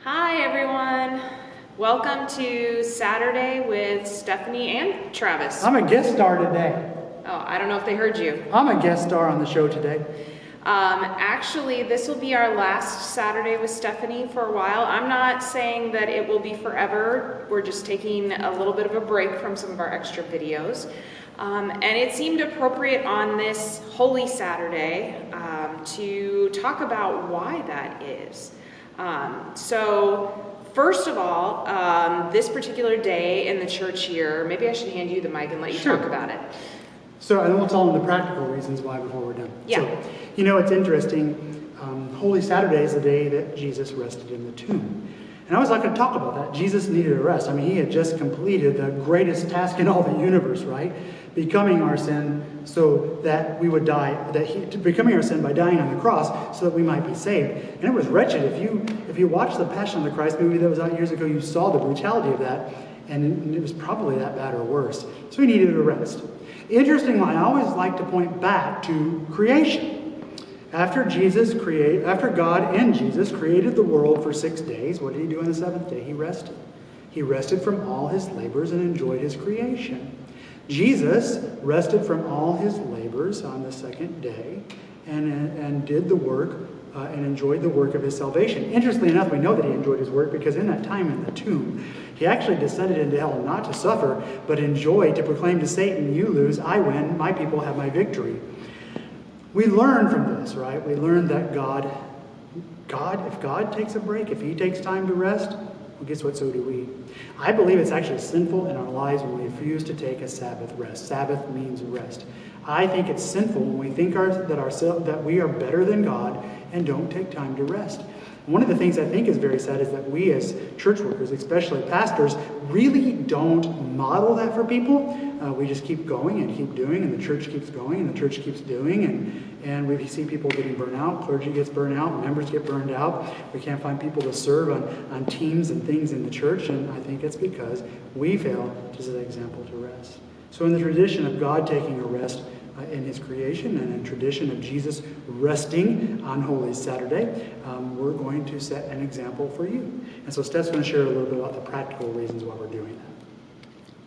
Hi everyone. Welcome to Saturday with Stephanie and Travis. I'm a guest star today. Oh, I don't know if they heard you. I'm a guest star on the show today. Actually, this will be our last Saturday with Stephanie for a while. I'm not saying that it will be forever. We're just taking a little bit of a break from some of our extra videos. And it seemed appropriate on this Holy Saturday to talk about why that is. So first of all, this particular day in the church year, maybe I should hand you the mic and let you talk about it. So, and we'll tell them the practical reasons why before we're done. Yeah. So, it's interesting. Holy Saturday is the day that Jesus rested in the tomb. And I was not going to talk about that. Jesus needed a rest. I mean, he had just completed the greatest task in all the universe, right? Becoming our sin so that we would die, becoming our sin by dying on the cross so that we might be saved. And it was wretched. If you watched the Passion of the Christ movie that was out years ago, you saw the brutality of that. And it was probably that bad or worse. So he needed a rest. Interestingly, I always like to point back to creation. After God and Jesus created the world for 6 days, what did he do on the seventh day? He rested. He rested from all his labors and enjoyed his creation. Jesus rested from all his labors on the second day and did the work and enjoyed the work of his salvation. Interestingly enough, we know that he enjoyed his work because in that time in the tomb, he actually descended into hell not to suffer, but enjoy, to proclaim to Satan, you lose, I win, my people have my victory. We learn from this, right? We learn that God, if God takes a break, if he takes time to rest, well, guess what, so do we. I believe it's actually sinful in our lives when we refuse to take a Sabbath rest. Sabbath means rest. I think it's sinful when we think that we are better than God and don't take time to rest. One of the things I think is very sad is that we as church workers, especially pastors, really don't model that for people. We just keep going and keep doing, and the church keeps going and the church keeps doing, and we see people getting burnt out, clergy gets burned out, members get burned out. We can't find people to serve on teams and things in the church, and I think it's because we fail to set an example to rest. So in the tradition of God taking a rest in his creation and in tradition of Jesus resting on Holy Saturday, we're going to set an example for you. And so Steph's going to share a little bit about the practical reasons why we're doing that.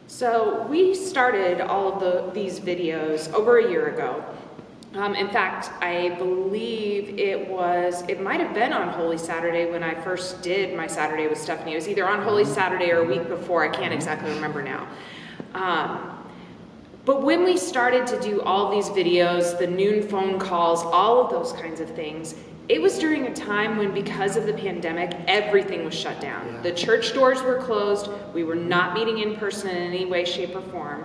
So we started all of these videos over a year ago. In fact, I believe it might have been on Holy Saturday when I first did my Saturday with Stephanie. It was either on Holy Saturday or a week before. I can't exactly remember now. But when we started to do all these videos, the noon phone calls, all of those kinds of things, it was during a time when, because of the pandemic, everything was shut down. Yeah. The church doors were closed. We were not meeting in person in any way, shape, or form.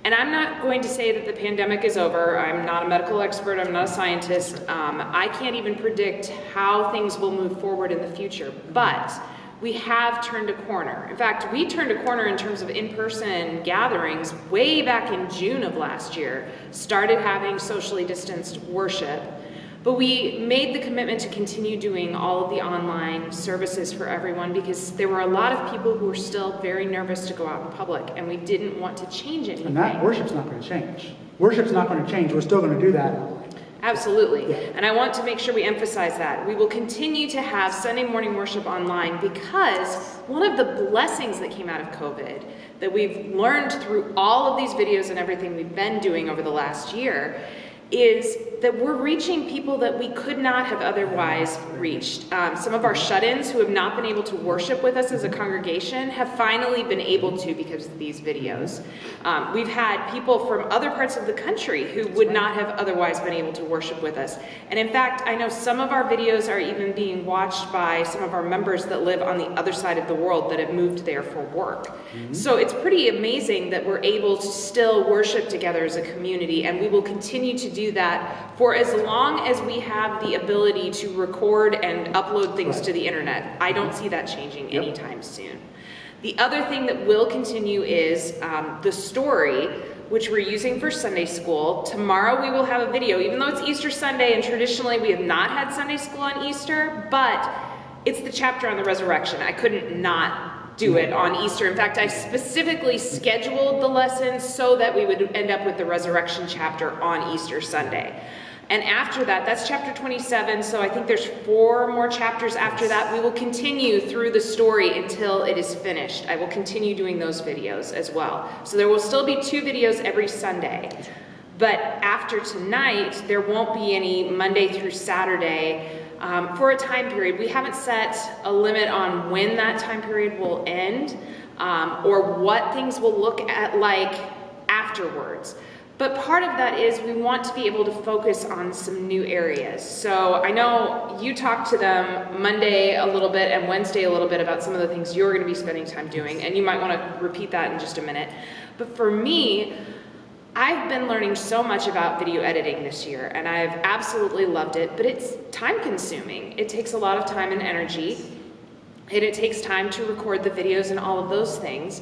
And I'm not going to say that the pandemic is over. I'm not a medical expert. I'm not a scientist. I can't even predict how things will move forward in the future. But we have turned a corner. In fact, we turned a corner in terms of in-person gatherings way back in June of last year, started having socially distanced worship, but we made the commitment to continue doing all of the online services for everyone because there were a lot of people who were still very nervous to go out in public, and we didn't want to change anything. And that worship's not going to change. Worship's not going to change. We're still going to do that. Absolutely. Yeah. And I want to make sure we emphasize that. We will continue to have Sunday morning worship online because one of the blessings that came out of COVID that we've learned through all of these videos and everything we've been doing over the last year is that we're reaching people that we could not have otherwise reached. Some of our shut-ins who have not been able to worship with us as a congregation have finally been able to because of these videos. We've had people from other parts of the country who would not have otherwise been able to worship with us. And in fact, I know some of our videos are even being watched by some of our members that live on the other side of the world that have moved there for work. Mm-hmm. So it's pretty amazing that we're able to still worship together as a community, and we will continue to do that for as long as we have the ability to record and upload things to the internet. I don't see that changing anytime soon. The other thing that will continue is the story, which we're using for Sunday school. Tomorrow we will have a video, even though it's Easter Sunday and traditionally we have not had Sunday school on Easter, but it's the chapter on the resurrection. I couldn't not do it on Easter. In fact, I specifically scheduled the lessons so that we would end up with the resurrection chapter on Easter Sunday. And after that, that's chapter 27, so I think there's 4 more chapters after that. We will continue through the story until it is finished. I will continue doing those videos as well. So there will still be 2 videos every Sunday. But after tonight, there won't be any Monday through Saturday for a time period. We haven't set a limit on when that time period will end or what things will look like afterwards. But part of that is we want to be able to focus on some new areas. So I know you talked to them Monday a little bit and Wednesday a little bit about some of the things you're going to be spending time doing, and you might want to repeat that in just a minute. But for me, I've been learning so much about video editing this year, and I've absolutely loved it, but it's time consuming. It takes a lot of time and energy, and it takes time to record the videos and all of those things.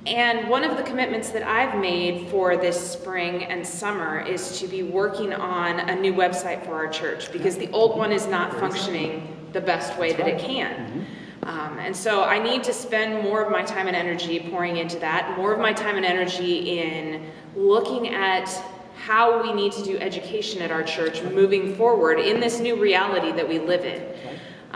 And one of the commitments that I've made for this spring and summer is to be working on a new website for our church, because the old one is not functioning the best way that it can. And so I need to spend more of my time and energy pouring into that, more of my time and energy in looking at how we need to do education at our church moving forward in this new reality that we live in.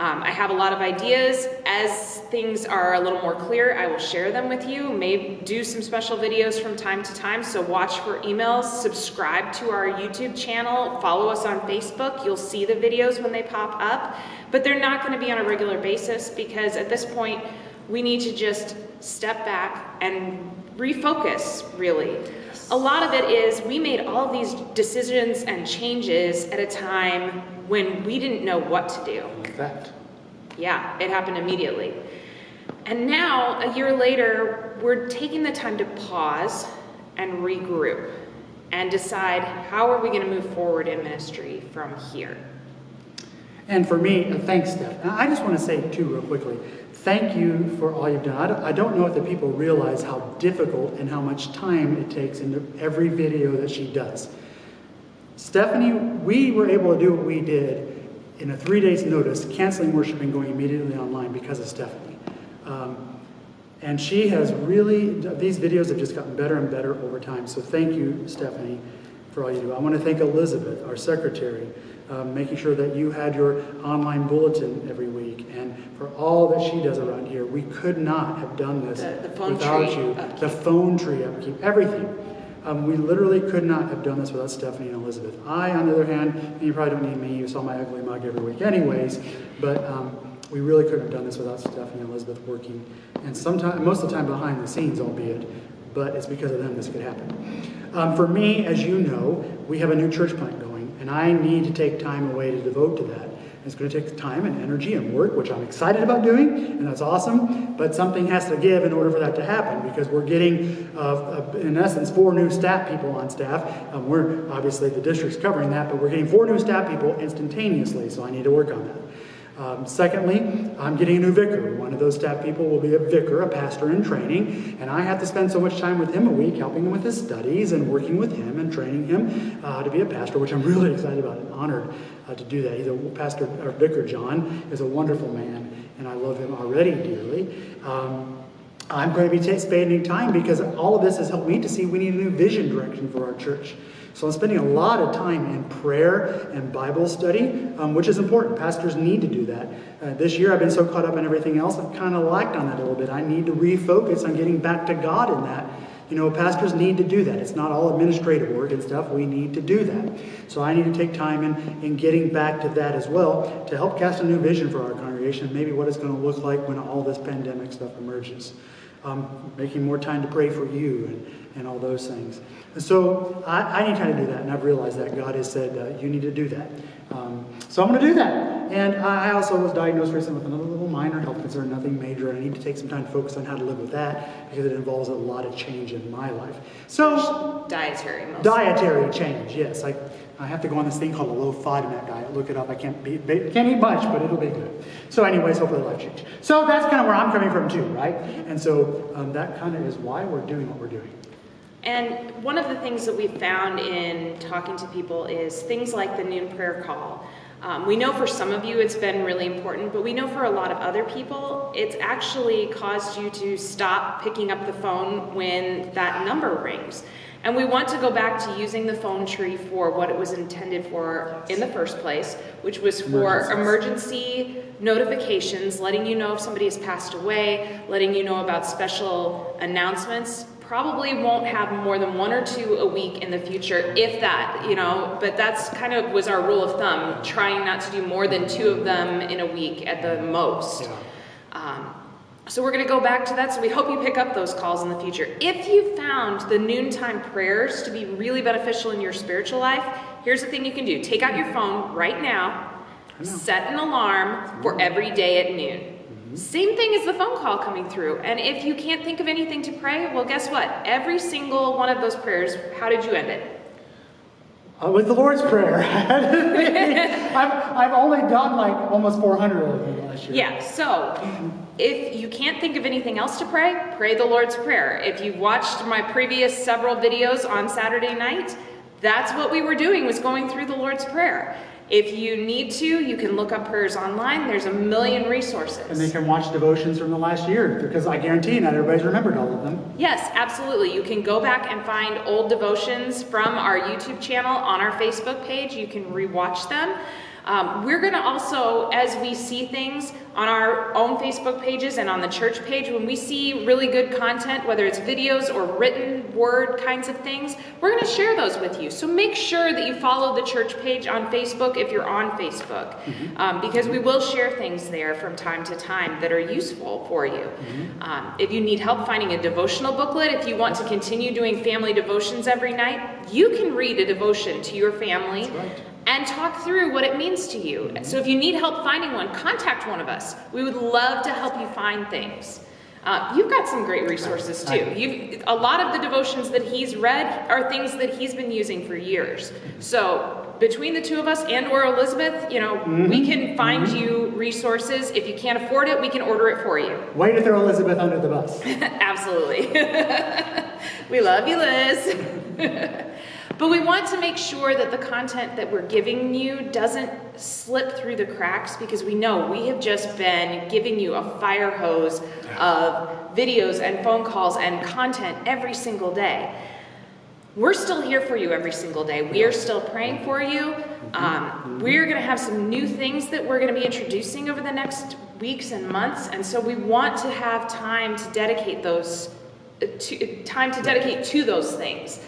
I have a lot of ideas. As things are a little more clear, I will share them with you. Maybe do some special videos from time to time, so watch for emails, subscribe to our YouTube channel, follow us on Facebook. You'll see the videos when they pop up, but they're not going to be on a regular basis, because at this point, we need to just step back and refocus, really. A lot of it is we made all of these decisions and changes at a time when we didn't know what to do. Like that. Yeah, it happened immediately. And now, a year later, we're taking the time to pause and regroup and decide how are we going to move forward in ministry from here. And for me, thanks, Steph. Now, I just want to say, too, real quickly, thank you for all you've done. I don't know if the people realize how difficult and how much time it takes into every video that she does. Stephanie, we were able to do what we did in a 3 days notice, canceling worship and going immediately online because of Stephanie. And she has really, these videos have just gotten better and better over time. So thank you, Stephanie, for all you do. I want to thank Elizabeth, our secretary, making sure that you had your online bulletin every week, and for all that she does around here. We could not have done this without you. The phone tree upkeep, everything. We literally could not have done this without Stephanie and Elizabeth. I, on the other hand, and you probably don't need me, you saw my ugly mug every week anyways, but we really couldn't have done this without Stephanie and Elizabeth working, and most of the time behind the scenes, albeit, but it's because of them this could happen. For me, as you know, we have a new church plant going, and I need to take time away to devote to that. It's going to take time and energy and work, which I'm excited about doing, and that's awesome, but something has to give in order for that to happen, because we're getting, in essence, 4 new staff people on staff. We're, obviously, the district's covering that, but we're getting 4 new staff people instantaneously, so I need to work on that. Secondly, I'm getting a new vicar. One of those staff people will be a vicar, a pastor in training, and I have to spend so much time with him a week, helping him with his studies and working with him and training him to be a pastor, which I'm really excited about and honored to do that. He's a pastor, or vicar John, is a wonderful man, and I love him already dearly. I'm going to be spending time because all of this has helped me to see we need a new vision direction for our church. So I'm spending a lot of time in prayer and Bible study, which is important. Pastors need to do that. This year I've been so caught up in everything else, I've kind of lacked on that a little bit. I need to refocus on getting back to God in that. You know, pastors need to do that. It's not all administrative work and stuff. We need to do that. So I need to take time in getting back to that as well to help cast a new vision for our congregation, maybe what it's going to look like when all this pandemic stuff emerges. Making more time to pray for you and all those things. And so I need time to do that, and I've realized that God has said, you need to do that. So I'm going to do that. And I also was diagnosed recently with another little minor health concern, nothing major, and I need to take some time to focus on how to live with that because it involves a lot of change in my life. So Dietary, mostly. Dietary change, yes. I have to go on this thing called a low FODMAP diet. Look it up. I can't eat much, but it'll be good. So anyways, hopefully life change. So that's kind of where I'm coming from too, right? And so that kind of is why we're doing what we're doing. And one of the things that we found in talking to people is things like the noon prayer call. We know for some of you it's been really important, but we know for a lot of other people, it's actually caused you to stop picking up the phone when that number rings. And we want to go back to using the phone tree for what it was intended for in the first place, which was for emergency notifications, letting you know if somebody has passed away, letting you know about special announcements. Probably won't have more than 1 or 2 a week in the future, if that, but that's kind of was our rule of thumb, trying not to do more than 2 of them in a week at the most. So we're going to go back to that, so we hope you pick up those calls in the future. If you found the noontime prayers to be really beneficial in your spiritual life, here's the thing you can do. Take out your phone right now, set an alarm for every day at noon. Same thing as the phone call coming through. And if you can't think of anything to pray, well, guess what? Every single one of those prayers, how did you end it? With the Lord's Prayer. I've only done like almost 400 of them last year. Yeah, so if you can't think of anything else to pray, pray the Lord's Prayer. If you've watched my previous several videos on Saturday night, that's what we were doing, was going through the Lord's Prayer. If you need to, you can look up prayers online. There's a million resources. And they can watch devotions from the last year, because I guarantee not everybody's remembered all of them. Yes, absolutely. You can go back and find old devotions from our YouTube channel on our Facebook page. You can rewatch them. We're going to also, as we see things on our own Facebook pages and on the church page, when we see really good content, whether it's videos or written word kinds of things, we're going to share those with you. So make sure that you follow the church page on Facebook if you're on Facebook, because we will share things there from time to time that are useful for you. If you need help finding a devotional booklet, if you want to continue doing family devotions every night, you can read a devotion to your family. That's right. And talk through what it means to you. So if you need help finding one, contact one of us. We would love to help you find things. You've got some great resources too. A lot of the devotions that he's read are things that he's been using for years. So between the two of us and or Elizabeth, we can find you resources. If you can't afford it, we can order it for you. Way to throw Elizabeth under the bus. Absolutely. We love you, Liz. But we want to make sure that the content that we're giving you doesn't slip through the cracks, because we know we have just been giving you a fire hose of videos and phone calls and content every single day. We're still here for you every single day. We are still praying for you. We're going to have some new things that we're going to be introducing over the next weeks and months, and so we want to have time to dedicate to those things.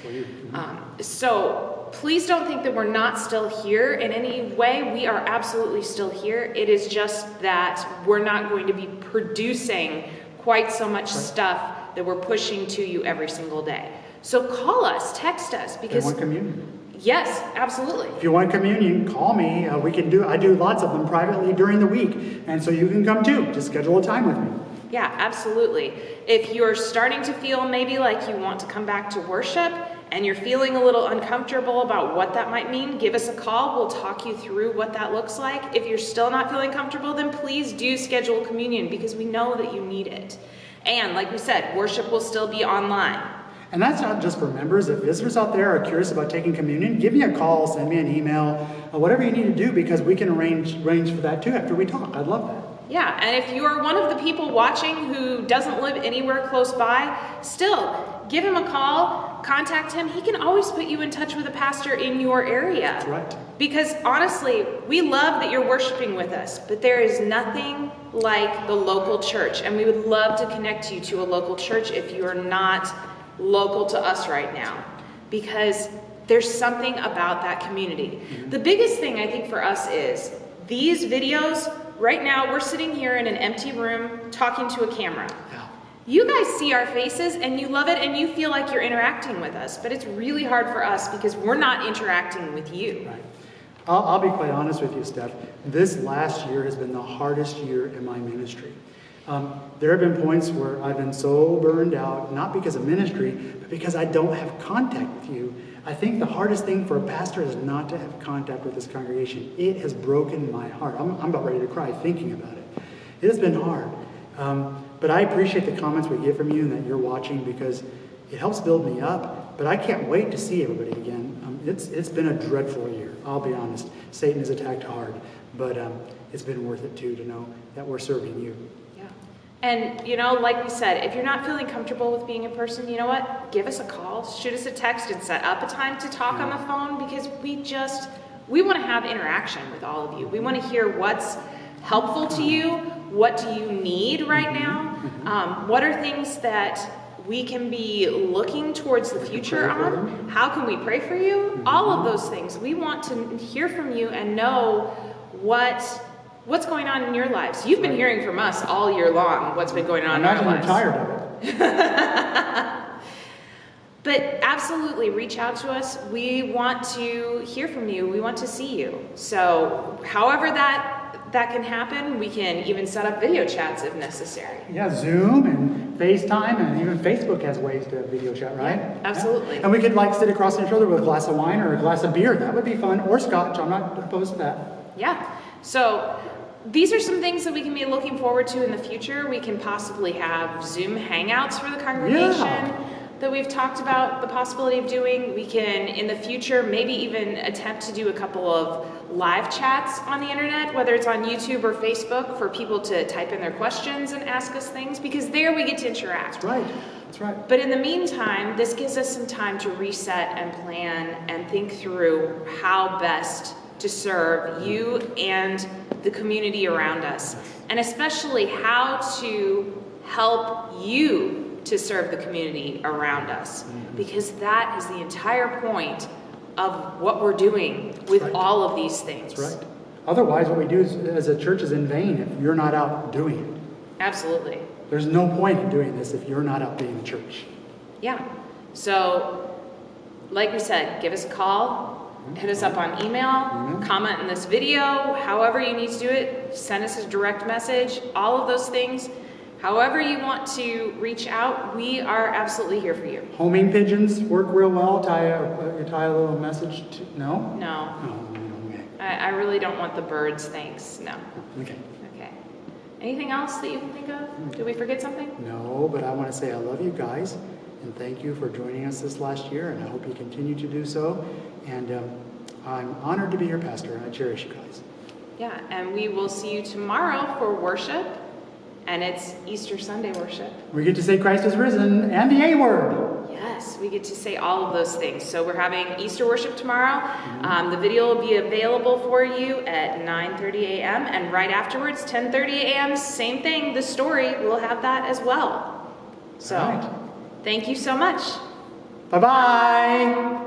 So please don't think that we're not still here in any way. We are absolutely still here. It is just that we're not going to be producing quite so much stuff that we're pushing to you every single day. So call us, text us, because they want communion. Yes, absolutely. If you want communion, call me. I do lots of them privately during the week, and so you can come too. Just schedule a time with me. Yeah, absolutely. If you're starting to feel maybe like you want to come back to worship and you're feeling a little uncomfortable about what that might mean, give us a call. We'll talk you through what that looks like. If you're still not feeling comfortable, then please do schedule communion, because we know that you need it. And like we said, worship will still be online. And that's not just for members. If visitors out there are curious about taking communion, give me a call, send me an email, whatever you need to do, because we can arrange for that too after we talk. I'd love that. Yeah, and if you are one of the people watching who doesn't live anywhere close by, still, give him a call, contact him. He can always put you in touch with a pastor in your area. That's right. Because honestly, we love that you're worshiping with us, but there is nothing like the local church, and we would love to connect you to a local church if you are not local to us right now, because there's something about that community. The biggest thing I think for us is these videos. Right now, we're sitting here in an empty room talking to a camera. Yeah. You guys see our faces and you love it and you feel like you're interacting with us, but it's really hard for us because we're not interacting with you. Right. I'll be quite honest with you, Steph. This last year has been the hardest year in my ministry. There have been points where I've been so burned out, not because of ministry, but because I don't have contact with you. I think the hardest thing for a pastor is not to have contact with this congregation. It has broken my heart. I'm about ready to cry thinking about it. It has been hard. But I appreciate the comments we get from you and that you're watching, because it helps build me up. But I can't wait to see everybody again. it's been a dreadful year. I'll be honest. Satan has attacked hard, but it's been worth it too to know that we're serving you. Yeah. And, you know, like we said, if you're not feeling comfortable with being in person, you know what? Give us a call, shoot us a text, and set up a time to talk on the phone, because we want to have interaction with all of you. We want to hear what's helpful to you. What do you need right now? What are things that we can be looking towards the future on? How can we pray for you? All of those things. We want to hear from you and know what's going on in your lives. You've been hearing from us all year long what's been going on in our lives. I'm tired of it. But absolutely, reach out to us. We want to hear from you. We want to see you. So however that can happen, we can even set up video chats if necessary. Yeah, Zoom and FaceTime, and even Facebook has ways to video chat, right? Yeah, absolutely. Yeah. And we could like sit across each other with a glass of wine or a glass of beer. That would be fun. Or scotch. I'm not opposed to that. Yeah. So these are some things that we can be looking forward to in the future. We can possibly have Zoom hangouts for the congregation that we've talked about the possibility of doing. We can, in the future, maybe even attempt to do a couple of live chats on the internet, whether it's on YouTube or Facebook, for people to type in their questions and ask us things, because there we get to interact. That's right. That's right. But in the meantime, this gives us some time to reset and plan and think through how best to serve you and the community around us, and especially how to help you to serve the community around us, because that is the entire point of what we're doing with all of these things. That's right. Otherwise, what we do as a church is in vain if you're not out doing it. Absolutely. There's no point in doing this if you're not out being the church. Yeah. So, like we said, give us a call, hit us up on email, comment in this video, however you need to do it, send us a direct message, all of those things. However you want to reach out, we are absolutely here for you. Homing pigeons work real well. Tie a little message to... No? No. Oh, okay. I really don't want the birds, thanks. No. Okay. Okay. Anything else that you can think of? Did we forget something? No, but I want to say I love you guys, and thank you for joining us this last year, and I hope you continue to do so. And I'm honored to be your pastor, and I cherish you guys. Yeah, and we will see you tomorrow for worship. And it's Easter Sunday worship. We get to say Christ is risen and the A word. Yes, we get to say all of those things. So we're having Easter worship tomorrow. The video will be available for you at 9:30 a.m. And right afterwards, 10:30 a.m., same thing. The story, we'll have that as well. So, Thank you so much. Bye-bye.